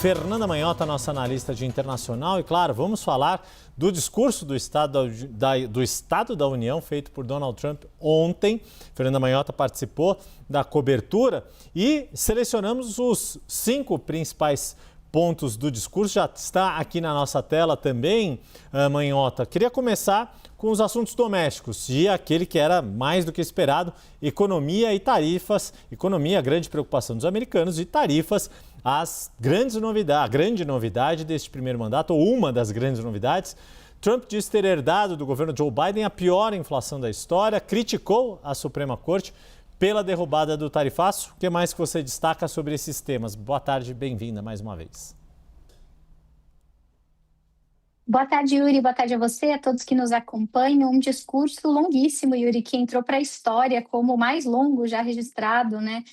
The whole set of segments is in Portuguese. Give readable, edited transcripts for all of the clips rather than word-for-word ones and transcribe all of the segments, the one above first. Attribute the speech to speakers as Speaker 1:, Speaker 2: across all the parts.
Speaker 1: Fernanda Manhota, nossa analista de internacional. E claro, vamos falar do discurso do Estado da União feito por Donald Trump ontem. Fernanda Manhota participou da cobertura e selecionamos os 5 principais pontos do discurso. Já está aqui na nossa tela também, Manhota. Queria começar com os assuntos domésticos e aquele que era mais do que esperado, economia e tarifas. Economia, a grande preocupação dos americanos, e tarifas, a grande novidade deste primeiro mandato, ou uma das grandes novidades. Trump disse ter herdado do governo Joe Biden a pior inflação da história, criticou a Suprema Corte pela derrubada do tarifaço. O que mais que você destaca sobre esses temas? Boa tarde, bem-vinda mais uma vez.
Speaker 2: Boa tarde, Yuri. Boa tarde a você, a todos que nos acompanham. Um discurso longuíssimo, Yuri, que entrou para a história como o mais longo já registrado, né,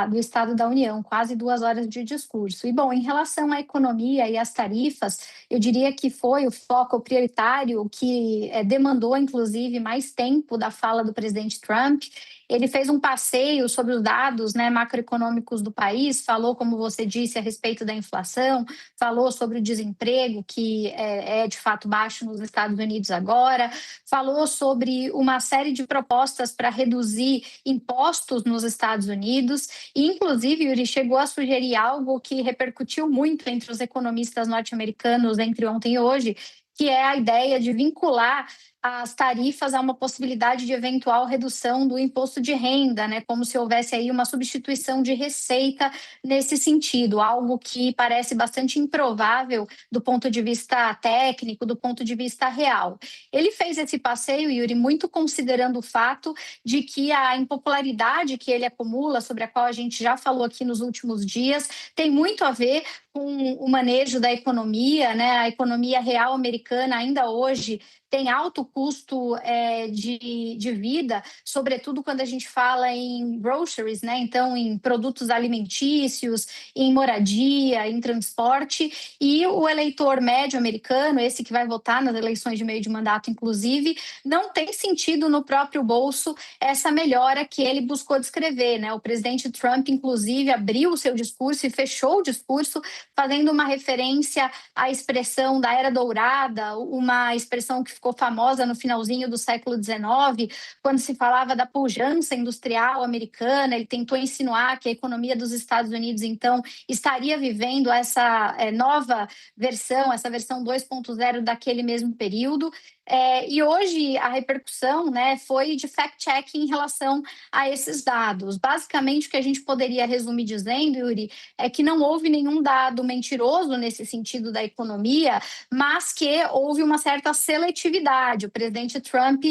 Speaker 2: do Estado da União, quase 2 horas de discurso. E, bom, em relação à economia e às tarifas, eu diria que foi o foco prioritário que demandou, inclusive, mais tempo da fala do presidente Trump. Ele fez um passeio sobre os dados, né, macroeconômicos do país, falou, como você disse, a respeito da inflação, falou sobre o desemprego, que é de fato baixo nos Estados Unidos agora, falou sobre uma série de propostas para reduzir impostos nos Estados Unidos, e inclusive, Yuri, chegou a sugerir algo que repercutiu muito entre os economistas norte-americanos entre ontem e hoje, que é a ideia de vincular as tarifas a uma possibilidade de eventual redução do imposto de renda, né? Como se houvesse aí uma substituição de receita nesse sentido, algo que parece bastante improvável do ponto de vista técnico, do ponto de vista real. Ele fez esse passeio, Yuri, muito considerando o fato de que a impopularidade que ele acumula, sobre a qual a gente já falou aqui nos últimos dias, tem muito a ver com o manejo da economia, né? A economia real americana ainda hoje tem alto custo de vida, sobretudo quando a gente fala em groceries, né? Então, em produtos alimentícios, em moradia, em transporte. E o eleitor médio americano, esse que vai votar nas eleições de meio de mandato, inclusive, não tem sentido no próprio bolso essa melhora que ele buscou descrever, né? O presidente Trump, inclusive, abriu o seu discurso e fechou o discurso fazendo uma referência à expressão da Era Dourada, uma expressão que ficou famosa no finalzinho do século XIX, quando se falava da pujança industrial americana. Ele tentou insinuar que a economia dos Estados Unidos, então, estaria vivendo essa nova versão, essa versão 2.0 daquele mesmo período. E hoje a repercussão, né, foi de fact-checking em relação a esses dados. Basicamente, o que a gente poderia resumir dizendo, Yuri, é que não houve nenhum dado mentiroso nesse sentido da economia, mas que houve uma certa seletividade. O presidente Trump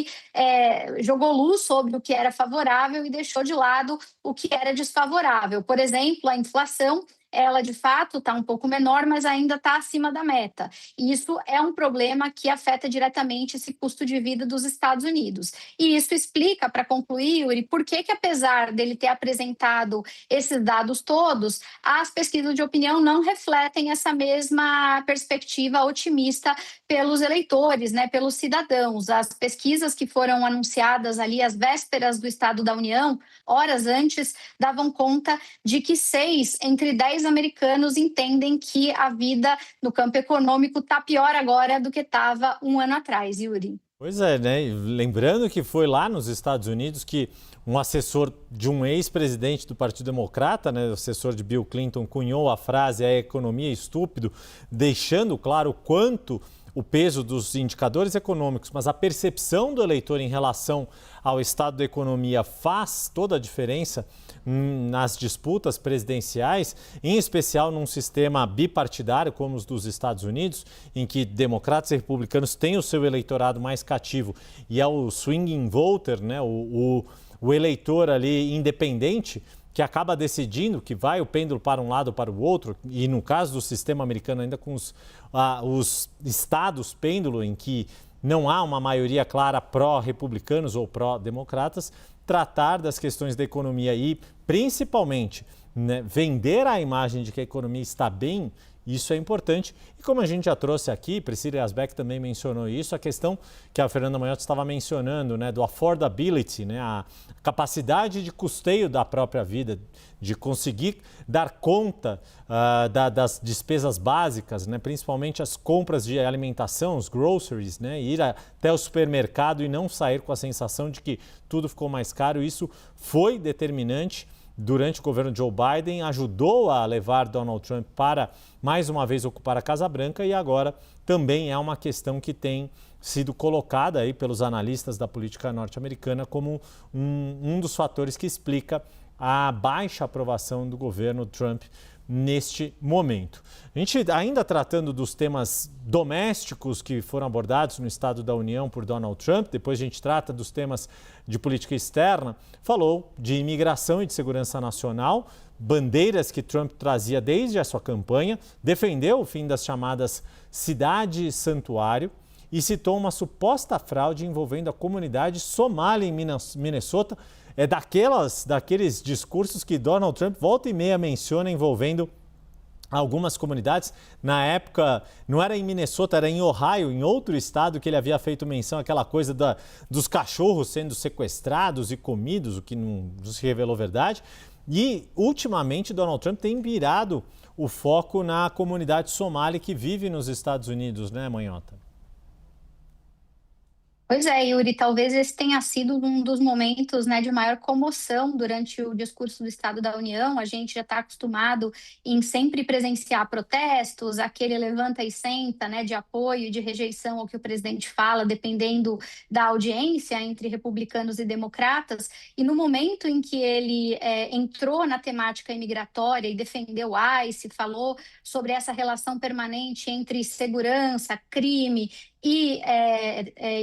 Speaker 2: jogou luz sobre o que era favorável e deixou de lado o que era desfavorável. Por exemplo, a inflação, ela de fato está um pouco menor, mas ainda está acima da meta. E isso é um problema que afeta diretamente esse custo de vida dos Estados Unidos. E isso explica, para concluir, Yuri, por que apesar dele ter apresentado esses dados todos, as pesquisas de opinião não refletem essa mesma perspectiva otimista pelos eleitores, né, pelos cidadãos. As pesquisas que foram anunciadas ali às vésperas do Estado da União, horas antes, davam conta de que 6 entre 10 americanos entendem que a vida no campo econômico está pior agora do que estava um ano atrás, Yuri.
Speaker 1: Pois é, né? Lembrando que foi lá nos Estados Unidos que um assessor de um ex-presidente do Partido Democrata, né, o assessor de Bill Clinton, cunhou a frase "a economia é estúpido", deixando claro o quanto o peso dos indicadores econômicos, mas a percepção do eleitor em relação ao estado da economia faz toda a diferença nas disputas presidenciais, em especial num sistema bipartidário como os dos Estados Unidos, em que democratas e republicanos têm o seu eleitorado mais cativo e é o swinging voter, né, o eleitor ali independente, que acaba decidindo que vai o pêndulo para um lado ou para o outro, e no caso do sistema americano ainda com os estados pêndulo, em que não há uma maioria clara pró-republicanos ou pró-democratas, tratar das questões da economia e, principalmente, né, vender a imagem de que a economia está bem, isso é importante. E como a gente já trouxe aqui, Priscila Yazbek também mencionou isso, a questão que a Fernanda Manhotto estava mencionando, né, do affordability, né, a capacidade de custeio da própria vida, de conseguir dar conta das despesas básicas, né, principalmente as compras de alimentação, os groceries, né, ir até o supermercado e não sair com a sensação de que tudo ficou mais caro. Isso foi determinante durante o governo Joe Biden, ajudou a levar Donald Trump para, mais uma vez, ocupar a Casa Branca e agora também é uma questão que tem sido colocada aí pelos analistas da política norte-americana como um dos fatores que explica a baixa aprovação do governo Trump neste momento. A gente ainda tratando dos temas domésticos que foram abordados no Estado da União por Donald Trump, depois a gente trata dos temas de política externa, falou de imigração e de segurança nacional, bandeiras que Trump trazia desde a sua campanha, defendeu o fim das chamadas cidade-santuário e citou uma suposta fraude envolvendo a comunidade somali em Minnesota. É daqueles discursos que Donald Trump volta e meia menciona envolvendo algumas comunidades. Na época, não era em Minnesota, era em Ohio, em outro estado, que ele havia feito menção àquela coisa dos cachorros sendo sequestrados e comidos, o que não se revelou verdade. E, ultimamente, Donald Trump tem virado o foco na comunidade somali que vive nos Estados Unidos, né, Manhota?
Speaker 2: Pois é, Yuri, talvez esse tenha sido um dos momentos, né, de maior comoção durante o discurso do Estado da União. A gente já está acostumado em sempre presenciar protestos, aquele levanta e senta, né, de apoio e de rejeição ao que o presidente fala, dependendo da audiência entre republicanos e democratas. E no momento em que ele entrou na temática imigratória e defendeu o ICE, falou sobre essa relação permanente entre segurança, crime e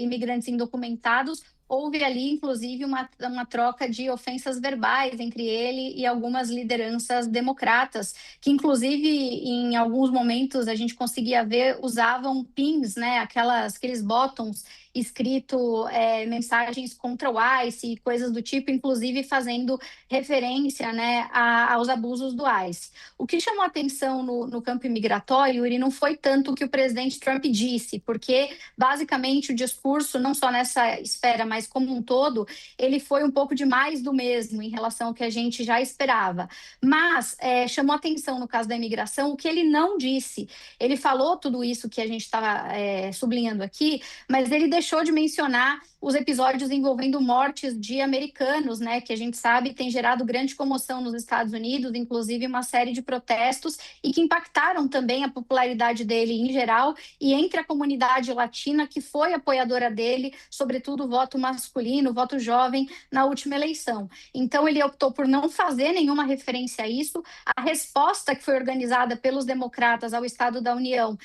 Speaker 2: imigrantes indocumentados, houve ali, inclusive, uma troca de ofensas verbais entre ele e algumas lideranças democratas, que, inclusive, em alguns momentos a gente conseguia ver, usavam pins, né, aqueles botões escrito mensagens contra o ICE e coisas do tipo, inclusive fazendo referência, né, aos abusos do ICE. O que chamou atenção no campo imigratório, Yuri, não foi tanto o que o presidente Trump disse, porque basicamente o discurso, não só nessa esfera, mas como um todo, ele foi um pouco de mais do mesmo em relação ao que a gente já esperava. Mas chamou atenção no caso da imigração o que ele não disse. Ele falou tudo isso que a gente estava sublinhando aqui, mas ele deixou de mencionar os episódios envolvendo mortes de americanos, né, que a gente sabe tem gerado grande comoção nos Estados Unidos, inclusive uma série de protestos e que impactaram também a popularidade dele em geral e entre a comunidade latina que foi apoiadora dele, sobretudo o voto masculino, o voto jovem na última eleição. Então ele optou por não fazer nenhuma referência a isso. A resposta que foi organizada pelos democratas ao Estado da União,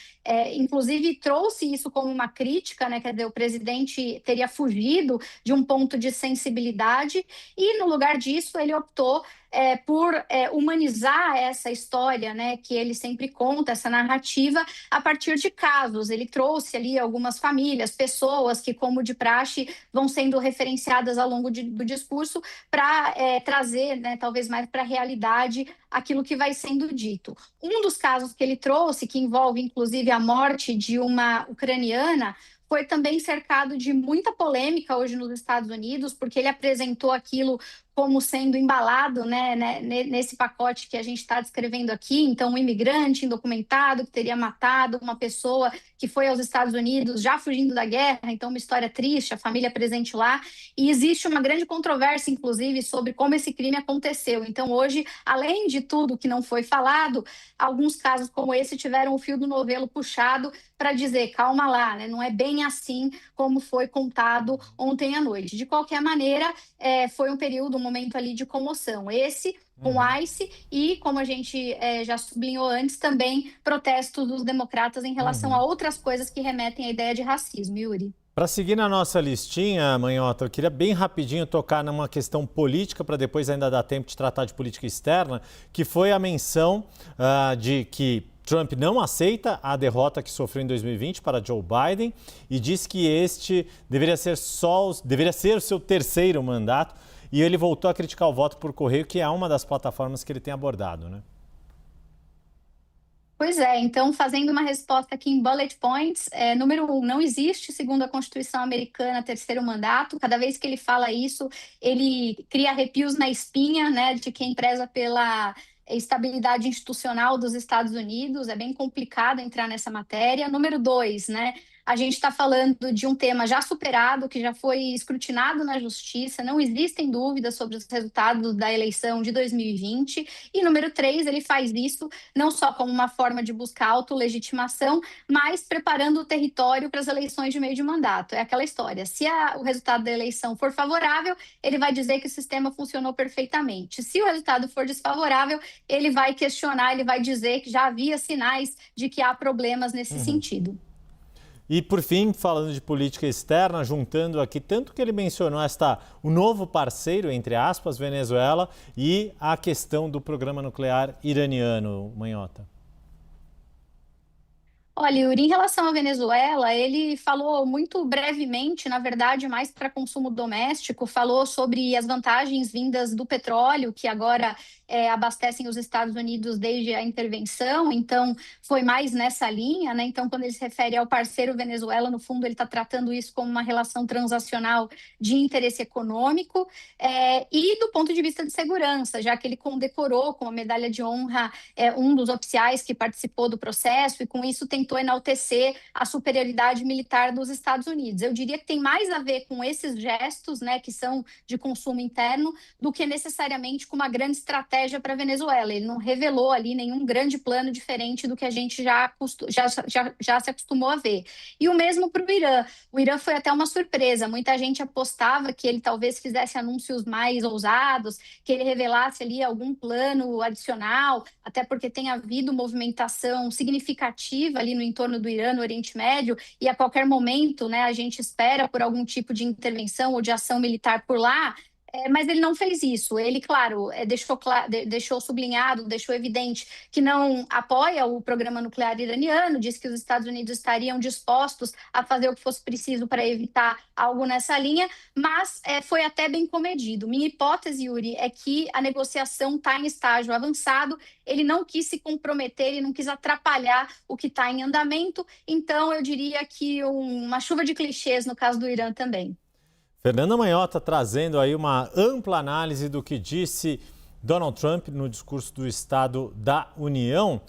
Speaker 2: inclusive trouxe isso como uma crítica, né, quer dizer, o presidente teria fugido de um ponto de sensibilidade e, no lugar disso, ele optou por humanizar essa história, né, que ele sempre conta, essa narrativa, a partir de casos. Ele trouxe ali algumas famílias, pessoas que, como de praxe, vão sendo referenciadas ao longo do discurso para trazer, né, talvez mais para a realidade, aquilo que vai sendo dito. Um dos casos que ele trouxe, que envolve, inclusive, a morte de uma ucraniana, foi também cercado de muita polêmica hoje nos Estados Unidos, porque ele apresentou aquilo como sendo embalado, né, nesse pacote que a gente está descrevendo aqui. Então, um imigrante indocumentado que teria matado uma pessoa que foi aos Estados Unidos já fugindo da guerra, então uma história triste, a família presente lá. E existe uma grande controvérsia, inclusive, sobre como esse crime aconteceu. Então, hoje, além de tudo que não foi falado, alguns casos como esse tiveram o fio do novelo puxado para dizer, calma lá, né, não é bem assim como foi contado ontem à noite. De qualquer maneira, foi um período, um momento ali de comoção. Esse com o ICE e, como a gente já sublinhou antes, também protestos dos democratas em relação a outras coisas que remetem à ideia de racismo, Yuri.
Speaker 1: Para seguir na nossa listinha, Manhota, eu queria bem rapidinho tocar numa questão política, para depois ainda dar tempo de tratar de política externa, que foi a menção de que Trump não aceita a derrota que sofreu em 2020 para Joe Biden e diz que este deveria ser o seu terceiro mandato. e ele voltou a criticar o voto por correio, que é uma das plataformas que ele tem abordado, né?
Speaker 2: Pois é, então fazendo uma resposta aqui em bullet points, número 1, não existe, segundo a Constituição americana, terceiro mandato. Cada vez que ele fala isso, ele cria arrepios na espinha, né, de quem preza pela estabilidade institucional dos Estados Unidos. É bem complicado entrar nessa matéria. Número 2, né, a gente está falando de um tema já superado, que já foi escrutinado na justiça, não existem dúvidas sobre os resultados da eleição de 2020. E número 3, ele faz isso não só como uma forma de buscar autolegitimação, mas preparando o território para as eleições de meio de mandato. É aquela história, se o resultado da eleição for favorável, ele vai dizer que o sistema funcionou perfeitamente. Se o resultado for desfavorável, ele vai questionar, ele vai dizer que já havia sinais de que há problemas nesse sentido.
Speaker 1: E, por fim, falando de política externa, juntando aqui tanto que ele mencionou o novo parceiro, entre aspas, Venezuela, e a questão do programa nuclear iraniano, Manhota.
Speaker 2: Olha, Yuri, em relação à Venezuela, ele falou muito brevemente, na verdade, mais para consumo doméstico, falou sobre as vantagens vindas do petróleo, que agora abastecem os Estados Unidos desde a intervenção, então foi mais nessa linha, né? Então, quando ele se refere ao parceiro Venezuela, no fundo, ele está tratando isso como uma relação transacional de interesse econômico, e do ponto de vista de segurança, já que ele condecorou com a medalha de honra um dos oficiais que participou do processo, e com isso tentou enaltecer a superioridade militar dos Estados Unidos. Eu diria que tem mais a ver com esses gestos, né, que são de consumo interno, do que necessariamente com uma grande estratégia para a Venezuela. Ele não revelou ali nenhum grande plano diferente do que a gente já se acostumou a ver. E o mesmo para o Irã. O Irã foi até uma surpresa. Muita gente apostava que ele talvez fizesse anúncios mais ousados, que ele revelasse ali algum plano adicional, até porque tem havido movimentação significativa ali no entorno do Irã, no Oriente Médio, e a qualquer momento, né, a gente espera por algum tipo de intervenção ou de ação militar por lá. Mas ele não fez isso. Ele, claro, deixou sublinhado, deixou evidente que não apoia o programa nuclear iraniano, disse que os Estados Unidos estariam dispostos a fazer o que fosse preciso para evitar algo nessa linha, mas foi até bem comedido. Minha hipótese, Yuri, é que a negociação está em estágio avançado, ele não quis se comprometer, ele não quis atrapalhar o que está em andamento, então eu diria que uma chuva de clichês no caso do Irã também.
Speaker 1: Fernanda Manhota trazendo aí uma ampla análise do que disse Donald Trump no discurso do Estado da União.